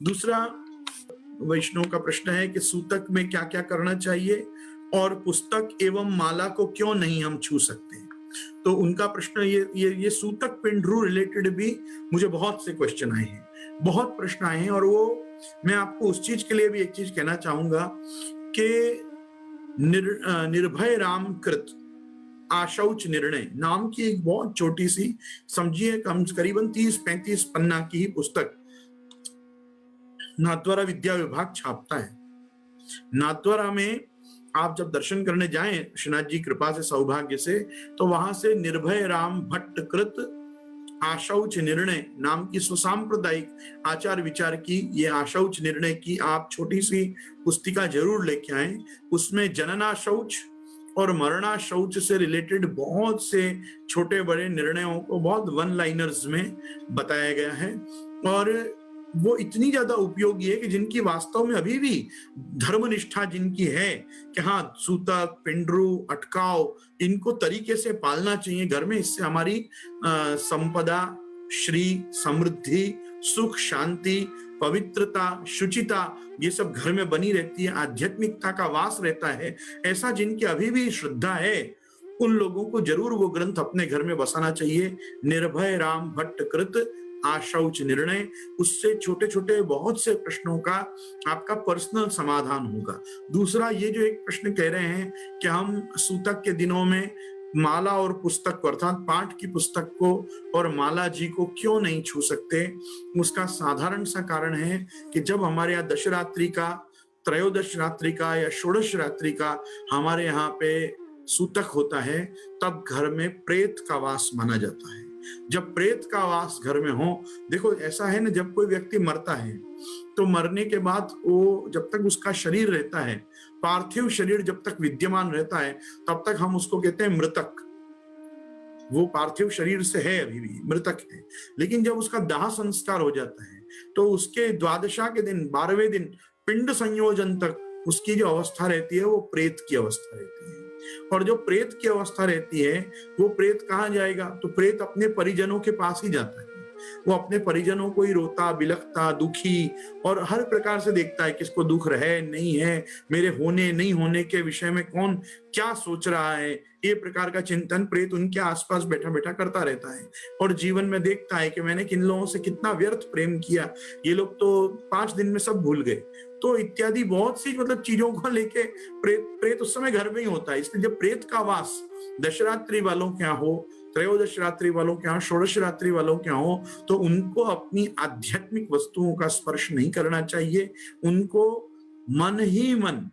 दूसरा वैष्णव का प्रश्न है कि सूतक में क्या क्या करना चाहिए और पुस्तक एवं माला को क्यों नहीं हम छू सकते। तो उनका प्रश्न ये सूतक पिंडरू रिलेटेड भी मुझे बहुत से क्वेश्चन आए हैं, बहुत प्रश्न आए हैं। और वो मैं आपको उस चीज के लिए भी एक चीज कहना चाहूंगा कि निर्भय राम कृत आशौच निर्णय नाम की एक बहुत छोटी सी, समझिए करीबन 30-35 पन्ना की ही पुस्तक नाथद्वारा विद्या विभाग छापता है। नाथद्वारा में आप जब दर्शन करने जाएं श्रीनाथ जी कृपा से, सौभाग्य से, तो वहां से निर्भय राम भट्ट कृत आशौच निर्णय नाम की सुसांप्रदायिक आचार विचार की ये आशौच निर्णय की आप छोटी सी पुस्तिका जरूर लेके आए। उसमें जनना शौच और मरना शौच से रिलेटेड बहुत से छोटे बड़े निर्णयों को बहुत वन लाइनर्स में बताया गया है। और वो इतनी ज्यादा उपयोगी है कि जिनकी वास्तव में अभी भी धर्मनिष्ठा जिनकी है कि हाँ सूतक पिंडरू अटकाव इनको तरीके से पालना चाहिए घर में, इससे हमारी संपदा, श्री, समृद्धि, सुख, शांति, पवित्रता, शुचिता ये सब घर में बनी रहती है, आध्यात्मिकता का वास रहता है। ऐसा जिनकी अभी भी श्रद्धा है उन लोगों को जरूर वो ग्रंथ अपने घर में बसाना चाहिए। निर्भय राम भट्ट कृत आशौच निर्णय, उससे छोटे छोटे बहुत से प्रश्नों का आपका पर्सनल समाधान होगा। दूसरा, ये जो एक प्रश्न कह रहे हैं कि हम सूतक के दिनों में माला और पुस्तक को अर्थात पाठ की पुस्तक को और माला जी को क्यों नहीं छू सकते, उसका साधारण सा कारण है कि जब हमारे यहाँ दशरात्रि का, त्रयोदश रात्रि का या षोडश रात्रि का हमारे यहाँ पे सूतक होता है तब घर में प्रेत का वास माना जाता है। जब प्रेत का वास घर में हो, देखो ऐसा है ना, जब कोई व्यक्ति मरता है तो मरने के बाद वो जब तक उसका शरीर रहता है, पार्थिव शरीर जब तक विद्यमान रहता है तब तक हम उसको कहते हैं मृतक। वो पार्थिव शरीर से है, अभी भी मृतक है। लेकिन जब उसका दाह संस्कार हो जाता है तो उसके द्वादशा के दिन, 12वें दिन पिंड संयोजन तक उसकी जो अवस्था रहती है वो प्रेत की अवस्था रहती है। और जो प्रेत की अवस्था रहती है वो प्रेत कहाँ जाएगा, तो प्रेत अपने परिजनों के पास ही जाता है। वो अपने परिजनों को ही रोता, बिलखता, दुखी और हर प्रकार से देखता है किसको दुख है नहीं है, मेरे होने नहीं होने के विषय में कौन क्या सोच रहा है, ये प्रकार का चिंतन प्रेत उनके आसपास बैठा बैठा करता रहता है। और जीवन में देखता है कि मैंने किन लोगों से कितना व्यर्थ प्रेम किया, ये लोग तो 5 दिन में सब भूल गए, तो इत्यादि बहुत सी मतलब चीजों को लेके प्रेत उस समय घर में ही होता है। इसलिए जब प्रेत का वास दशरात्रि वालों के यहाँ हो, त्रयोदश रात्रि वालों के यहाँ, षोडश रात्रि वालों के यहाँ हो, तो उनको अपनी आध्यात्मिक वस्तुओं का स्पर्श नहीं करना चाहिए। उनको मन ही मन,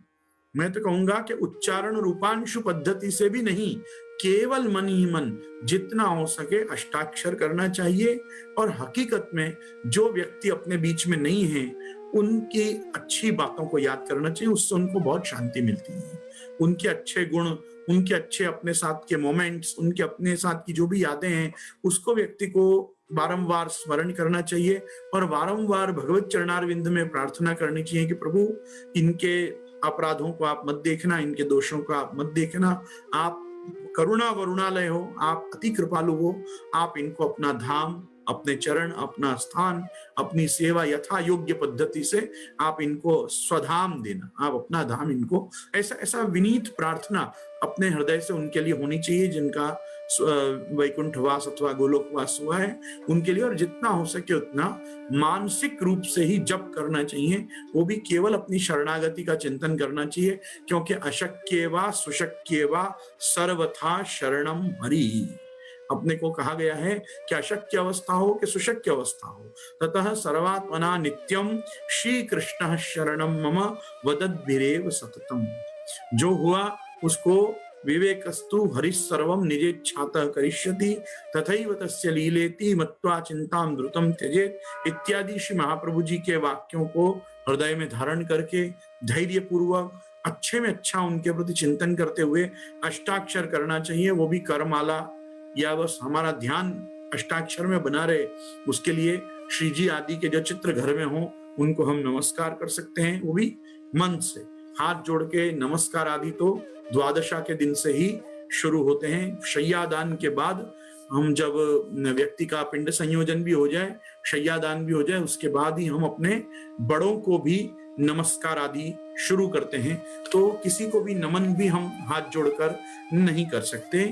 मैं तो कहूंगा कि उच्चारण रूपांशु पद्धति से भी नहीं, केवल मन ही मन जितना हो सके अष्टाक्षर करना चाहिए। और हकीकत में जो व्यक्ति अपने बीच में नहीं है उनकी अच्छी बातों को याद करना चाहिए, उससे उनको बहुत शांति मिलती है। उनके अच्छे गुण, उनके अच्छे अपने साथ के मोमेंट्स, उनके अपने साथ की जो भी यादें हैं उसको व्यक्ति को बारंबार स्मरण करना चाहिए और बारंबार भगवत चरणारविंद में प्रार्थना करनी चाहिए कि प्रभु इनके अपराधों को आप मत देखना, इनके दोषों को आप मत देखना, आप करुणा वरुणालय हो, आप अति कृपालु हो, आप इनको अपना धाम, अपने चरण, अपना स्थान, अपनी सेवा यथा योग्य पद्धति से आप इनको स्वधाम देना, आप अपना धाम इनको, ऐसा विनीत प्रार्थना अपने हृदय से उनके लिए होनी चाहिए जिनका वैकुंठवास अथवा गोलोकवास हुआ है उनके लिए। और जितना हो सके उतना मानसिक रूप से ही जप करना चाहिए, वो भी केवल अपनी शरणागति का चिंतन करना चाहिए, क्योंकि अशक्य वा सुशक्य वा सर्वथा शरणम हरि। अपने को कहा गया है कि अशक्य अवस्था हो कि सुशक्य अवस्था हो, ततः सर्वात्मना नित्यम श्री कृष्ण शरणम मम वदद्भिरेव सततम। जो हुआ उसको विवेकस्तु हरिः सर्वं निजेच्छातः करिष्यति तथैव तस्य लीलेति मत्वा चिंतां द्रुतं त्यजेत इत्यादि श्री महाप्रभु जी के वाक्यों को हृदय में धारण करके धैर्य पूर्वक अच्छे में अच्छा उनके प्रति चिंतन करते हुए अष्टाक्षर करना चाहिए। वो भी करमाला, या बस हमारा ध्यान अष्टाक्षर में बना रहे, उसके लिए श्री जी आदि के जो चित्र घर में हो उनको हम नमस्कार कर सकते हैं, वो भी मन से हाथ जोड़ के। नमस्कार आदि तो द्वादशा के दिन से ही शुरू होते हैं। शय्यादान के बाद हम जब व्यक्ति का पिंड संयोजन भी हो जाए, शय्यादान भी हो जाए, उसके बाद ही हम अपने बड़ों को भी नमस्कार आदि शुरू करते हैं। तो किसी को भी नमन भी हम हाथ जोड़कर नहीं कर सकते।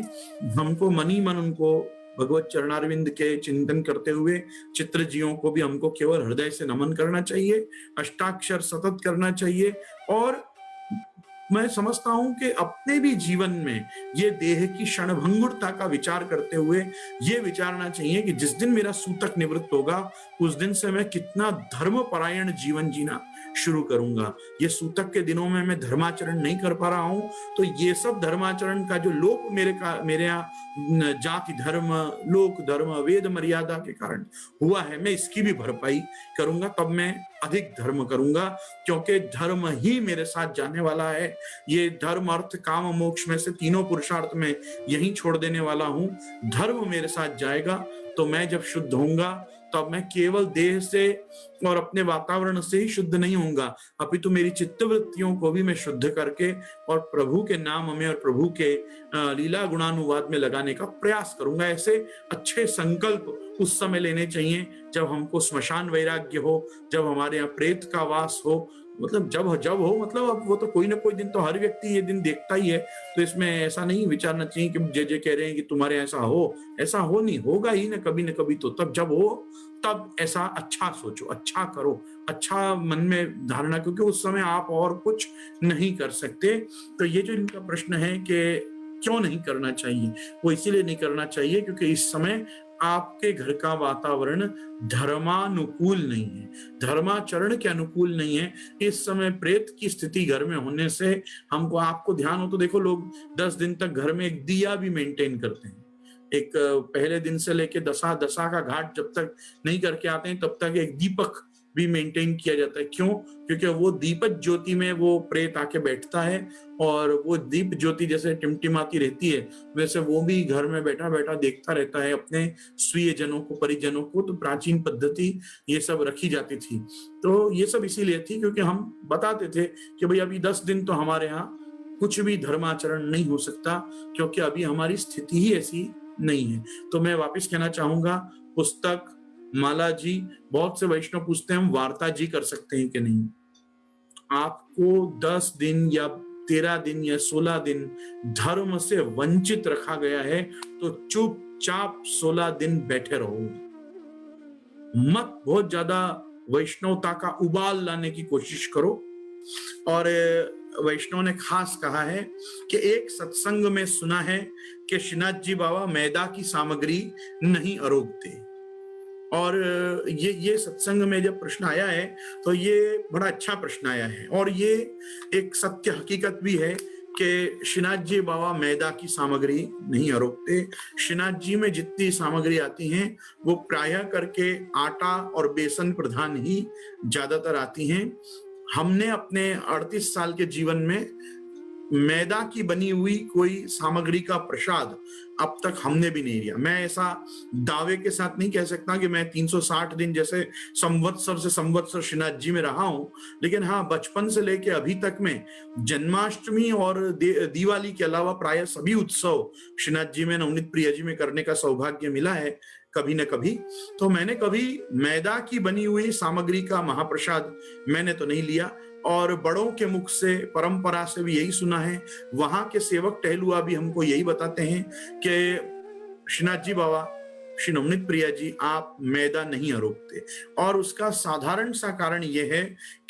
हमको मनी मन उनको भगवत चरणारविंद के चिंतन करते हुए चित्रजीयों को भी हमको केवल हृदय से नमन करना चाहिए, अष्टाक्षर सतत करना चाहिए। और मैं समझता हूं कि अपने भी जीवन में ये देह की क्षणभंगुरता का विचार करते हुए ये विचारना चाहिए कि जिस दिन मेरा सूतक निवृत्त होगा उस दिन से मैं कितना धर्मपरायण जीवन जीना शुरू करूंगा। ये सूतक के दिनों में मैं धर्माचरण नहीं कर पा रहा हूं, तो ये सब धर्माचरण का जो लोप मेरे यहाँ जाति धर्म, लोक धर्म, वेद मर्यादा के कारण हुआ है, मैं इसकी भी भरपाई करूंगा। तब मैं अधिक धर्म करूंगा, क्योंकि धर्म ही मेरे साथ जाने वाला है। ये धर्म अर्थ काम मोक्ष में से तीनों पुरुषार्थ में यही छोड़ देने वाला हूं। धर्म मेरे साथ जाएगा तो मैं जब शुद्ध होऊंगा तब मैं केवल देह से और अपने वातावरण से ही शुद्ध नहीं होऊंगा, अपितु मेरी चित्तवृत्तियों को भी मैं शुद्ध करके और प्रभु के नाम में और प्रभु के लीला गुणानुवाद में लगाने का प्रयास करूंगा। ऐसे अच्छे संकल्प उस समय लेने चाहिए जब हमको श्मशान वैराग्य हो, जब हमारे यहाँ प्रेत का वास हो, मतलब जब जब हो, मतलब अब वो तो कोई ना कोई दिन तो हर व्यक्ति ये दिन देखता ही है। तो इसमें ऐसा नहीं विचारना चाहिए कि जे कह रहे हैं कि तुम्हारे ऐसा हो नहीं, होगा ही ना कभी तो। तब जब हो तब ऐसा अच्छा सोचो, अच्छा करो, अच्छा मन में धारणा, क्योंकि उस समय आप और कुछ नहीं कर सकते। तो ये जो इनका प्रश्न है कि क्यों नहीं करना चाहिए, वो इसीलिए नहीं करना चाहिए क्योंकि इस समय आपके घर का वातावरण धर्मानुकूल नहीं है, धर्माचरण के अनुकूल नहीं है। इस समय प्रेत की स्थिति घर में होने से हमको, आपको ध्यान हो तो देखो, लोग 10 दिन तक घर में एक दिया भी मेंटेन करते हैं। एक पहले दिन से लेके दशा का घाट जब तक नहीं करके आते हैं तब तक एक दीपक भी मेंटेन किया जाता है। क्यों? क्योंकि वो दीपक ज्योति में वो प्रेत आके बैठता है और वो दीप ज्योति जैसे टिमटिमाती रहती है वैसे वो भी घर में बैठा बैठा देखता रहता है अपने स्वीय जनों को, परिजनों को। तो प्राचीन पद्धति ये सब रखी जाती थी। तो ये सब इसीलिए थी क्योंकि हम बताते थे कि भाई अभी 10 दिन तो हमारे यहाँ कुछ भी धर्माचरण नहीं हो सकता, क्योंकि अभी हमारी स्थिति ही ऐसी नहीं है। तो मैं वापस कहना चाहूंगा, पुस्तक, माला जी, बहुत से वैष्णव पूछते हैं हम वार्ता जी कर सकते हैं कि नहीं। आपको 10 दिन या 13 दिन या 16 दिन धर्म से वंचित रखा गया है तो चुपचाप 16 दिन बैठे रहो, मत बहुत ज्यादा वैष्णवता का उबाल लाने की कोशिश करो। और वैष्णव ने खास कहा है कि एक सत्संग में सुना है कि श्रीनाथ जी बाबा मैदा की सामग्री नहीं अरोगते। और ये सत्संग में जब प्रश्न आया है तो ये बड़ा अच्छा प्रश्न आया है, और ये एक सत्य हकीकत भी है कि श्रीनाथ जी बाबा मैदा की सामग्री नहीं अरोगते। श्रीनाथ जी में जितनी सामग्री आती हैं वो प्रायः करके आटा और बेसन प्रधान ही ज्यादातर आती हैं। हमने अपने 38 साल के जीवन में मैदा की बनी हुई कोई सामग्री का प्रसाद अब तक हमने भी नहीं लिया। मैं ऐसा दावे के साथ नहीं कह सकता कि मैं 360 दिन जैसे संवत्सर से संवत्सर श्रीनाथ जी में रहा हूं, लेकिन हाँ, बचपन से लेके अभी तक में जन्माष्टमी और दिवाली के अलावा प्राय सभी उत्सव श्रीनाथ जी में, नवनीत प्रिया जी में करने का सौभाग्य मिला है कभी न कभी। तो मैंने कभी मैदा की बनी हुई सामग्री का महाप्रसाद मैंने तो नहीं लिया। और बड़ों के मुख से, परंपरा से भी यही सुना है, वहां के सेवक टहलुआ भी हमको यही बताते हैं कि श्रीनाथ जी बाबा, श्री नवनीत प्रिया जी, आप मैदा नहीं अरोगते। और उसका साधारण सा कारण यह है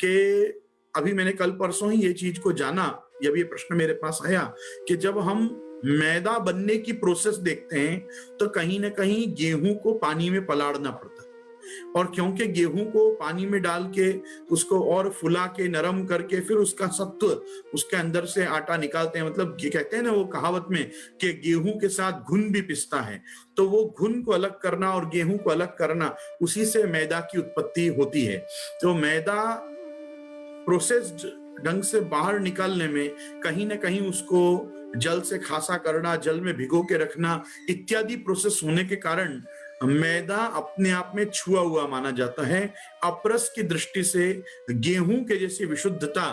कि अभी मैंने कल परसों ही ये चीज को जाना, जब ये प्रश्न मेरे पास आया कि जब हम मैदा बनने की प्रोसेस देखते हैं तो कहीं ना कहीं गेहूं को पानी में पलाड़ना पड़ता है। और क्योंकि गेहूं को पानी में डाल के उसको और फुला के नरम करके फिर उसका सत्व उसके अंदर से आटा निकालते हैं, मतलब ये कहते हैं ना वो कहावत में कि गेहूं के साथ घुन भी पिसता है, तो वो घुन को अलग करना और गेहूं को अलग करना, उसी से मैदा की उत्पत्ति होती है। तो मैदा प्रोसेस्ड ढंग से बाहर निकालने में कहीं ना कहीं उसको जल से खासा करना, जल में भिगो के रखना इत्यादि प्रोसेस होने के कारण मैदा अपने आप में छुआ हुआ माना जाता है। अपरस की दृष्टि से गेहूं के जैसी विशुद्धता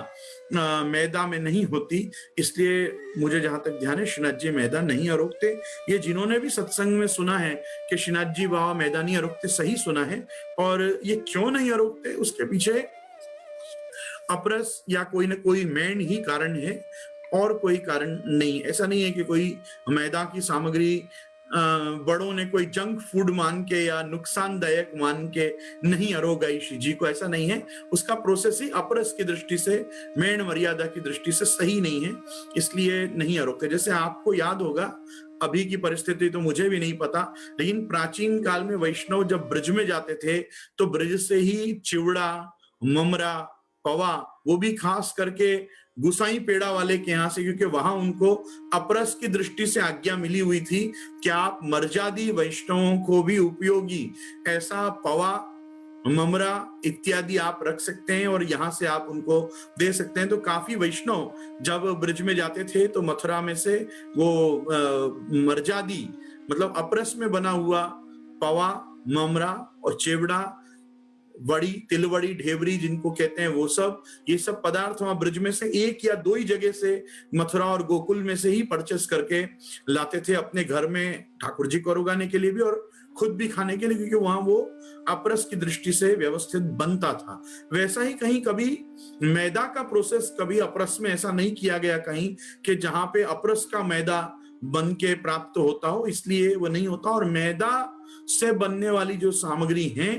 मैदा में नहीं होती, इसलिए मुझे जहां तक ध्यान है श्रीनाथ जी मैदा नहीं अरोगते। ये जिन्होंने भी सत्संग में सुना है कि श्रीनाथ जी बाबा मैदा नहीं अरोगते, सही सुना है। और ये क्यों नहीं अरोगते, उसके पीछे अपरस या कोई ना कोई मेन ही कारण है, और कोई कारण नहीं। ऐसा नहीं है कि कोई मैदा की सामग्री बड़ों ने कोई जंक फूड मान के या नुकसानदायक मान के नहीं अरोगाई श्री जी को, ऐसा नहीं है। उसका प्रोसेस ही अपरस की दृष्टि से, मेन मर्यादा की दृष्टि से सही नहीं है, इसलिए नहीं अरोगते। जैसे आपको याद होगा, अभी की परिस्थिति तो मुझे भी नहीं पता, लेकिन प्राचीन काल में वैष्णव जब ब्रज में जाते थे तो ब्रज से ही चिवड़ा, ममरा, पवा, वो भी खास करके गुसाई पेड़ा वाले के यहाँ से, क्योंकि वहां उनको अपरस की दृष्टि से आज्ञा मिली हुई थी कि आप मर्यादी वैष्णवों को भी उपयोगी ऐसा पवा, ममरा इत्यादि आप रख सकते हैं और यहाँ से आप उनको दे सकते हैं। तो काफी वैष्णव जब ब्रज में जाते थे तो मथुरा में से वो मर्यादी मतलब अपरस में बना हुआ पवा, ममरा और चिवड़ा, वड़ी, तिलवड़ी, ढेबरी जिनको कहते हैं, वो सब, ये सब पदार्थ वहां ब्रज में से एक या दो ही जगह से, मथुरा और गोकुल में से ही परचेस करके लाते थे अपने घर में, ठाकुर जी को उगाने के लिए भी और खुद भी खाने के लिए, क्योंकि वहां वो अपरस की दृष्टि से व्यवस्थित बनता था। वैसा ही कहीं कभी मैदा का प्रोसेस कभी अपरस में ऐसा नहीं किया गया कहीं कि जहां पे अपरस का मैदा बन के प्राप्त होता हो, इसलिए वो नहीं होता। और मैदा से बनने वाली जो सामग्री है,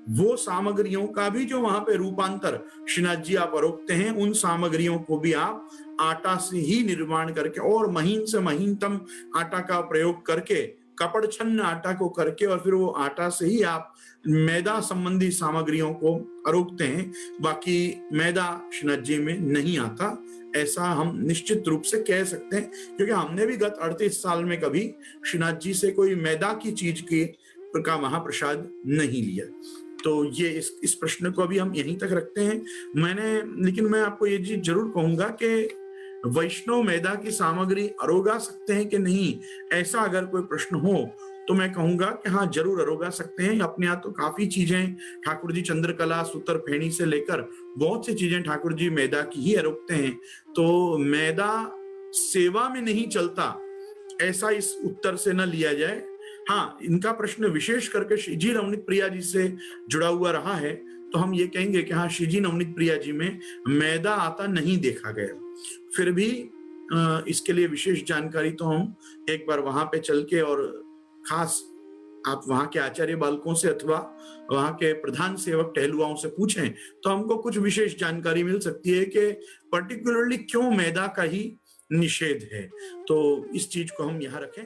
वो सामग्रियों का भी जो वहां पे रूपांतर श्रीनाथ जी आप अरोगते हैं, उन सामग्रियों को भी आप आटा से ही निर्माण करके और महीन से महीनतम आटा का प्रयोग करके, कपड़ छन्न आटा को करके, और फिर वो आटा से ही आप मैदा संबंधी सामग्रियों को अरोगते हैं। बाकी मैदा श्रीनाथ जी में नहीं आता, ऐसा हम निश्चित रूप से कह सकते हैं, क्योंकि हमने भी गत 38 साल में कभी श्रीनाथ जी से कोई मैदा की चीज का महाप्रसाद नहीं लिया। तो ये इस प्रश्न को अभी हम यहीं तक रखते हैं। लेकिन मैं आपको ये चीज जरूर कहूंगा कि वैष्णव मैदा की सामग्री अरोगा सकते हैं कि नहीं, ऐसा अगर कोई प्रश्न हो तो मैं कहूंगा कि हाँ, जरूर अरोगा सकते हैं। अपने यहाँ तो काफी चीजें ठाकुर जी चंद्रकला, सूत्र फेणी से लेकर बहुत सी चीजें ठाकुर जी मैदा की ही अरोगते हैं। तो मैदा सेवा में नहीं चलता, ऐसा इस उत्तर से न लिया जाए। हाँ, इनका प्रश्न विशेष करके श्रीजी नवनीत प्रिया जी से जुड़ा हुआ रहा है, तो हम ये कहेंगे कि हाँ, श्रीजी नवनीत प्रिया जी में मैदा आता नहीं देखा गया। फिर भी इसके लिए विशेष जानकारी तो हम एक बार वहां पे चल के, और खास आप वहां के आचार्य बालकों से अथवा वहां के प्रधान सेवक टहलुआओं से पूछें तो हमको कुछ विशेष जानकारी मिल सकती है कि पर्टिकुलरली क्यों मैदा का ही निषेध है। तो इस चीज को हम यहाँ रखें।